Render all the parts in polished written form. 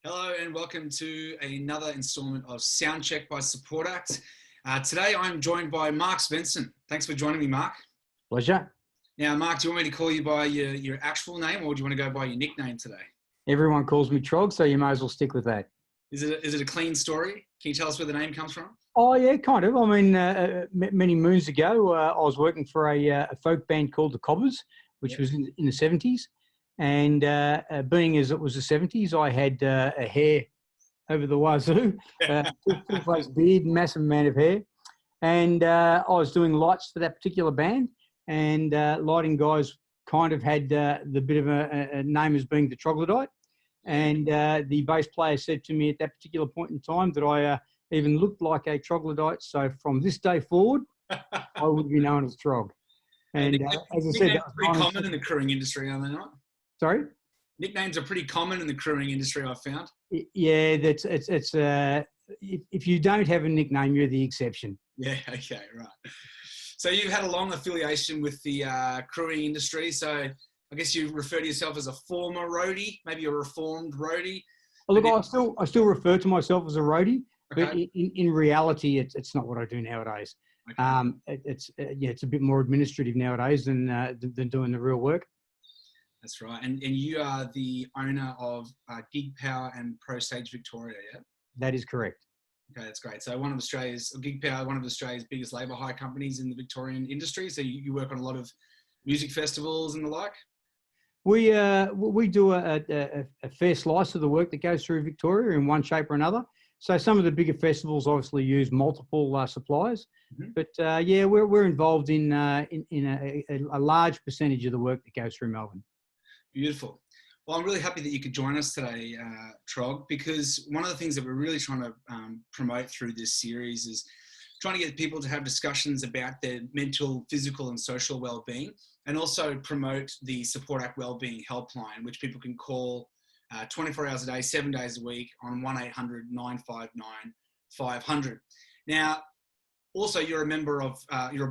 Hello and welcome to another installment of Soundcheck by SupportAct. Today I'm joined by Mark Svendsen. Thanks for joining me, Mark. Pleasure. Now, Mark, do you want me to call you by your actual name or do you want to go by your nickname today? Everyone calls me Trogg, so you may as well stick with that. Is it a clean story? Can you tell us where the name comes from? Oh, yeah, kind of. I mean, many moons ago, I was working for a folk band called the Cobbers, which was in the 70s. And being as it was the 70s, I had a hair over the wazoo, full-face beard, massive amount of hair. And I was doing lights for that particular band. And lighting guys kind of had the bit of a name as being the troglodyte. And the bass player said to me at that particular point in time that I even looked like a troglodyte. So from this day forward, I would be known as Trogg. And as I said, that's pretty common in the crewing industry, are they not? Sorry? Nicknames are pretty common in the crewing industry, I've found. Yeah, if you don't have a nickname, you're the exception. Yeah, okay, right. So you've had a long affiliation with the crewing industry. So I guess you refer to yourself as a former roadie, maybe a reformed roadie. Well, look, I still refer to myself as a roadie, okay. But in reality, it's not what I do nowadays. Okay. It's a bit more administrative nowadays than doing the real work. That's right. And you are the owner of Gig Power and Pro Stage Victoria, yeah? That is correct. Okay, that's great. So Gig Power, one of Australia's biggest labour hire companies in the Victorian industry. So you work on a lot of music festivals and the like? We do a fair slice of the work that goes through Victoria in one shape or another. So some of the bigger festivals obviously use multiple suppliers, but we're involved in a large percentage of the work that goes through Melbourne. Beautiful. Well, I'm really happy that you could join us today, Trogg, because one of the things that we're really trying to promote through this series is trying to get people to have discussions about their mental, physical and social well-being, and also promote the SupportAct Wellbeing Helpline, which people can call 24 hours a day, 7 days a week on 1-800-959-500. Now, also you're a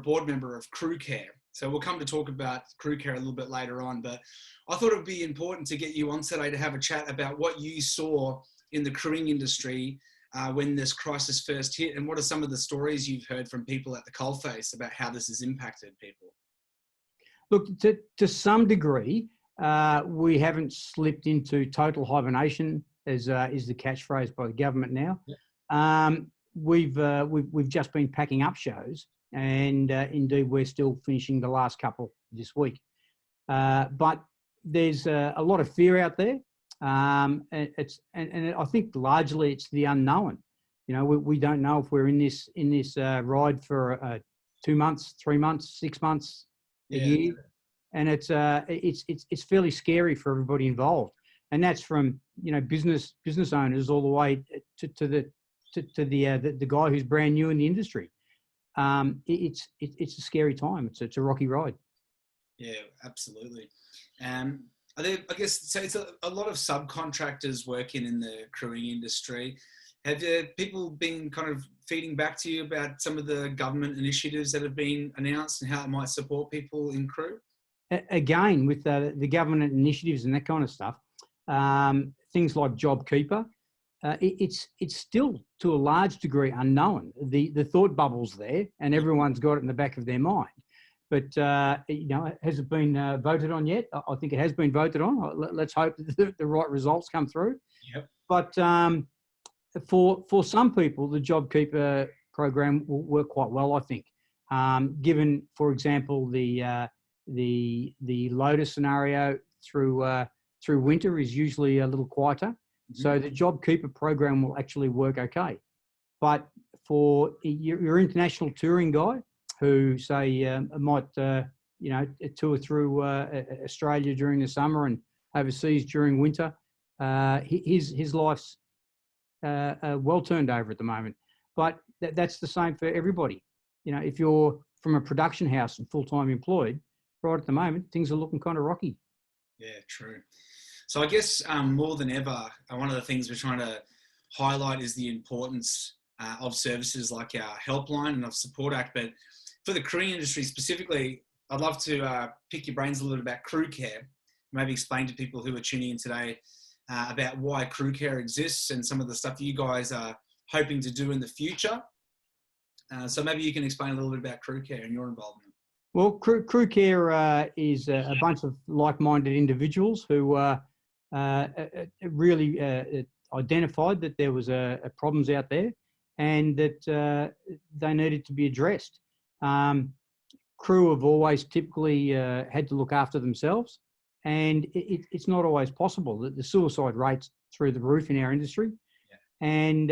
board member of CrewCare. So we'll come to talk about CrewCare a little bit later on, but I thought it would be important to get you on today to have a chat about what you saw in the crewing industry when this crisis first hit, and what are some of the stories you've heard from people at the coalface about how this has impacted people? Look, to some degree, we haven't slipped into total hibernation, as is the catchphrase by the government now. Yeah. We've just been packing up shows, and indeed we're still finishing the last couple this week. But there's a lot of fear out there, and I think largely it's the unknown. You know, we don't know if we're in this ride for 2 months, 3 months, 6 months, a year, and it's fairly scary for everybody involved. And that's from business owners all the way to the guy who's brand new in the industry. It's a scary time. It's a rocky ride. Yeah, absolutely. I guess so. It's a lot of subcontractors working in the crewing industry. Have people been kind of feeding back to you about some of the government initiatives that have been announced and how it might support people in crew? Again, with the government initiatives and that kind of stuff, things like JobKeeper, it's still to a large degree unknown. The thought bubble's there, and everyone's got it in the back of their mind. But has it been voted on yet? I think it has been voted on. Let's hope that the right results come through. Yep. But for some people, the JobKeeper program will work quite well, I think. Given, for example, the loader scenario through winter is usually a little quieter. Mm-hmm. So the JobKeeper program will actually work okay. But for your international touring guy who, say, might tour through Australia during the summer and overseas during winter, his life's well turned over at the moment. But that's the same for everybody. You know, if you're from a production house and full-time employed, right at the moment, things are looking kind of rocky. Yeah, true. So I guess more than ever, one of the things we're trying to highlight is the importance of services like our helpline and of SupportAct. But for the crewing industry specifically, I'd love to pick your brains a little bit about CrewCare, maybe explain to people who are tuning in today about why CrewCare exists and some of the stuff you guys are hoping to do in the future. So maybe you can explain a little bit about CrewCare and your involvement. Well, CrewCare is a bunch of like-minded individuals who really identified that there was problems out there and that they needed to be addressed. Crew have always typically had to look after themselves, and it's not always possible. The suicide rates through the roof in our industry, and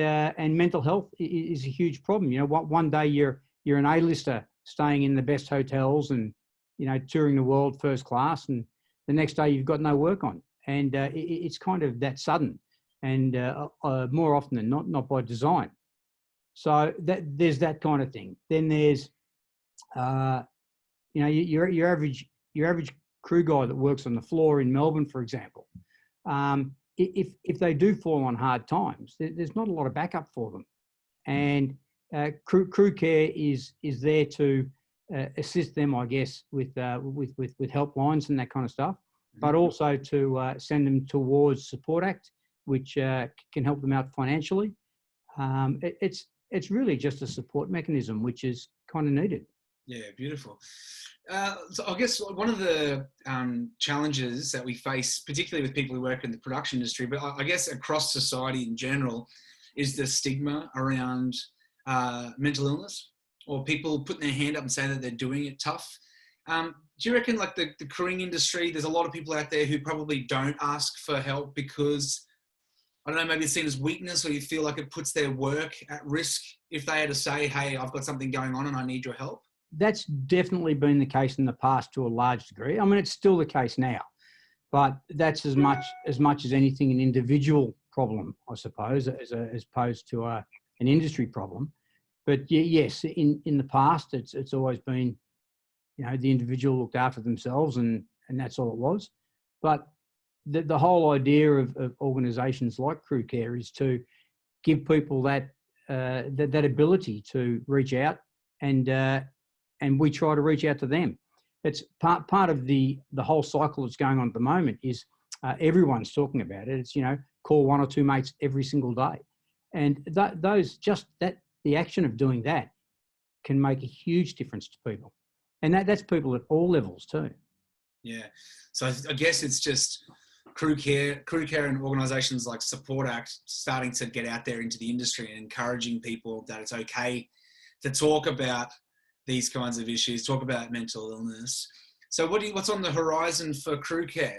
mental health is a huge problem. You know, one day you're an A-lister staying in the best hotels and, you know, touring the world first class, and the next day you've got no work on, and it's kind of that sudden, and more often than not by design. So there's that kind of thing. Then there's you know, your average crew guy that works on the floor in Melbourne, for example. If they do fall on hard times, there's not a lot of backup for them, and CrewCare is there to assist them, I guess, with helplines and that kind of stuff, but also to send them towards SupportAct, which can help them out financially. It's really just a support mechanism, which is kind of needed. Yeah, beautiful. So I guess one of the challenges that we face, particularly with people who work in the production industry, but I guess across society in general, is the stigma around mental illness, or people putting their hand up and saying that they're doing it tough. Do you reckon, like the crewing industry, there's a lot of people out there who probably don't ask for help because, I don't know, maybe it's seen as weakness, or you feel like it puts their work at risk if they had to say, hey, I've got something going on and I need your help? That's definitely been the case in the past to a large degree. I mean, it's still the case now, but that's as much as anything an individual problem, I suppose, as opposed to an industry problem. But yes, in the past, it's always been, you know, the individual looked after themselves, and that's all it was. But the whole idea of organisations like CrewCare is to give people that ability to reach out, and we try to reach out to them. It's part of the whole cycle that's going on at the moment is everyone's talking about it. It's, you know, call one or two mates every single day. And the action of doing that can make a huge difference to people. And that's people at all levels too. Yeah. So I guess it's just CrewCare and organisations like SupportAct starting to get out there into the industry and encouraging people that it's okay to talk about these kinds of issues, talk about mental illness. So what's on the horizon for CrewCare?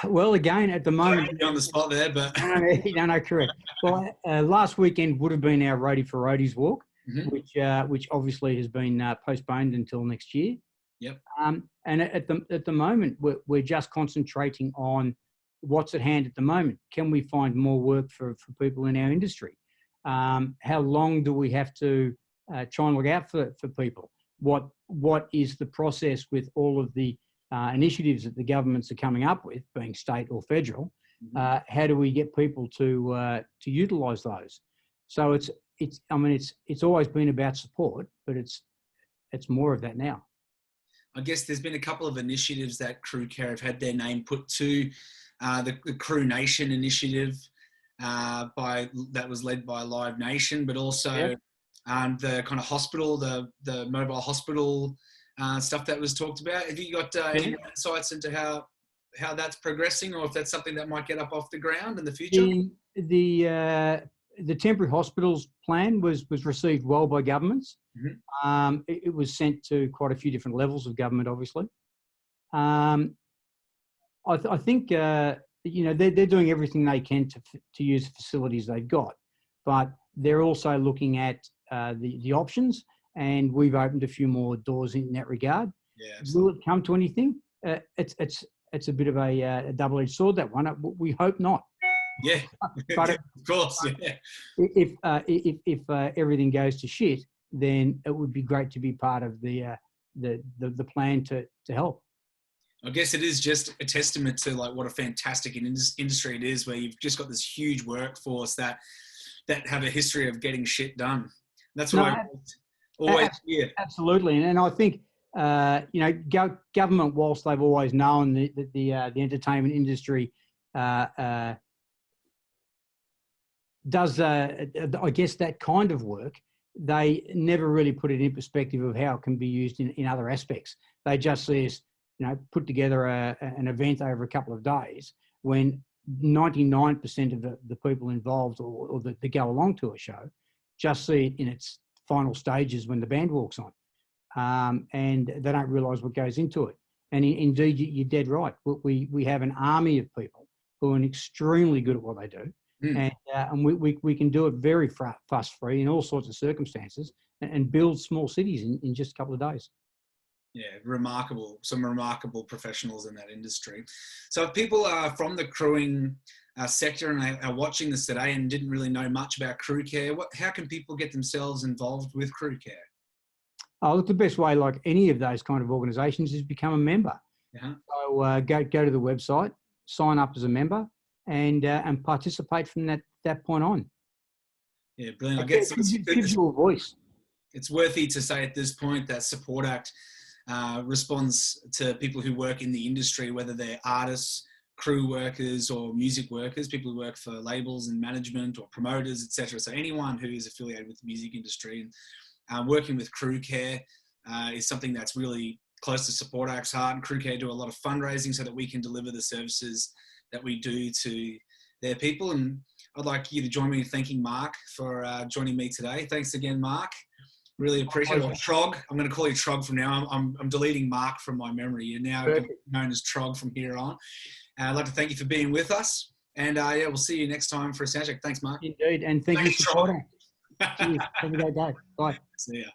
Well, again, at the moment, you're on the spot there, but no, correct. Well, last weekend would have been our Roadie for Roadies walk, which obviously has been postponed until next year. Yep. And at the moment, we're just concentrating on what's at hand at the moment. Can we find more work for people in our industry? How long do we have to try and look out for people? What is the process with all of the initiatives that the governments are coming up with, being state or federal? How do we get people to utilise those? So it's always been about support, but it's more of that now. I guess there's been a couple of initiatives that CrewCare have had their name put to, the Crew Nation initiative that was led by Live Nation, but also the kind of hospital, the mobile hospital stuff that was talked about. Have you got any insights into how that's progressing, or if that's something that might get up off the ground in the future? The temporary hospitals plan was received well by governments. It was sent to quite a few different levels of government, obviously. I think you know, they're doing everything they can to use the facilities they've got, but they're also looking at the options, and we've opened a few more doors in that regard. Yeah, will it come to anything? It's a bit of a double-edged sword, that one. We hope not. Yeah, but of course. Yeah. If everything goes to shit, then it would be great to be part of the plan to help. I guess it is just a testament to like what a fantastic industry it is, where you've just got this huge workforce that have a history of getting shit done. That's what I always hear. Absolutely, and I think you know, government, whilst they've always known that the entertainment industry does, I guess, that kind of work, they never really put it in perspective of how it can be used in other aspects. They just see us, you know, put together an event over a couple of days when 99% of the people involved or that go along to a show just see it in its final stages when the band walks on, and they don't realise what goes into it. And indeed, you're dead right. We have an army of people who are extremely good at what they do. And we can do it very fuss-free in all sorts of circumstances and build small cities in just a couple of days. Yeah, remarkable. Some remarkable professionals in that industry. So if people are from the crewing sector and are watching this today and didn't really know much about CrewCare, how can people get themselves involved with CrewCare? Oh, look, the best way, like any of those kind of organisations, is become a member. So go to the website, sign up as a member, and participate from that point on. Yeah, brilliant. I guess it gives you a voice. It's worthy to say at this point that SupportAct responds to people who work in the industry, whether they're artists, crew workers, or music workers, people who work for labels and management or promoters, etc. So anyone who is affiliated with the music industry, and working with CrewCare is something that's really close to SupportAct's heart. And CrewCare do a lot of fundraising so that we can deliver the services that we do to their people. And I'd like you to join me in thanking Mark for joining me today. Thanks again, Mark. Really appreciate it. Or Trogg. I'm going to call you Trogg from now. I'm deleting Mark from my memory. You're now known as Trogg from here on. I'd like to thank you for being with us. And yeah, we'll see you next time for a sound check. Thanks, Mark. Indeed. And thank you for supporting. Cheers. Have a great day. Bye. See ya.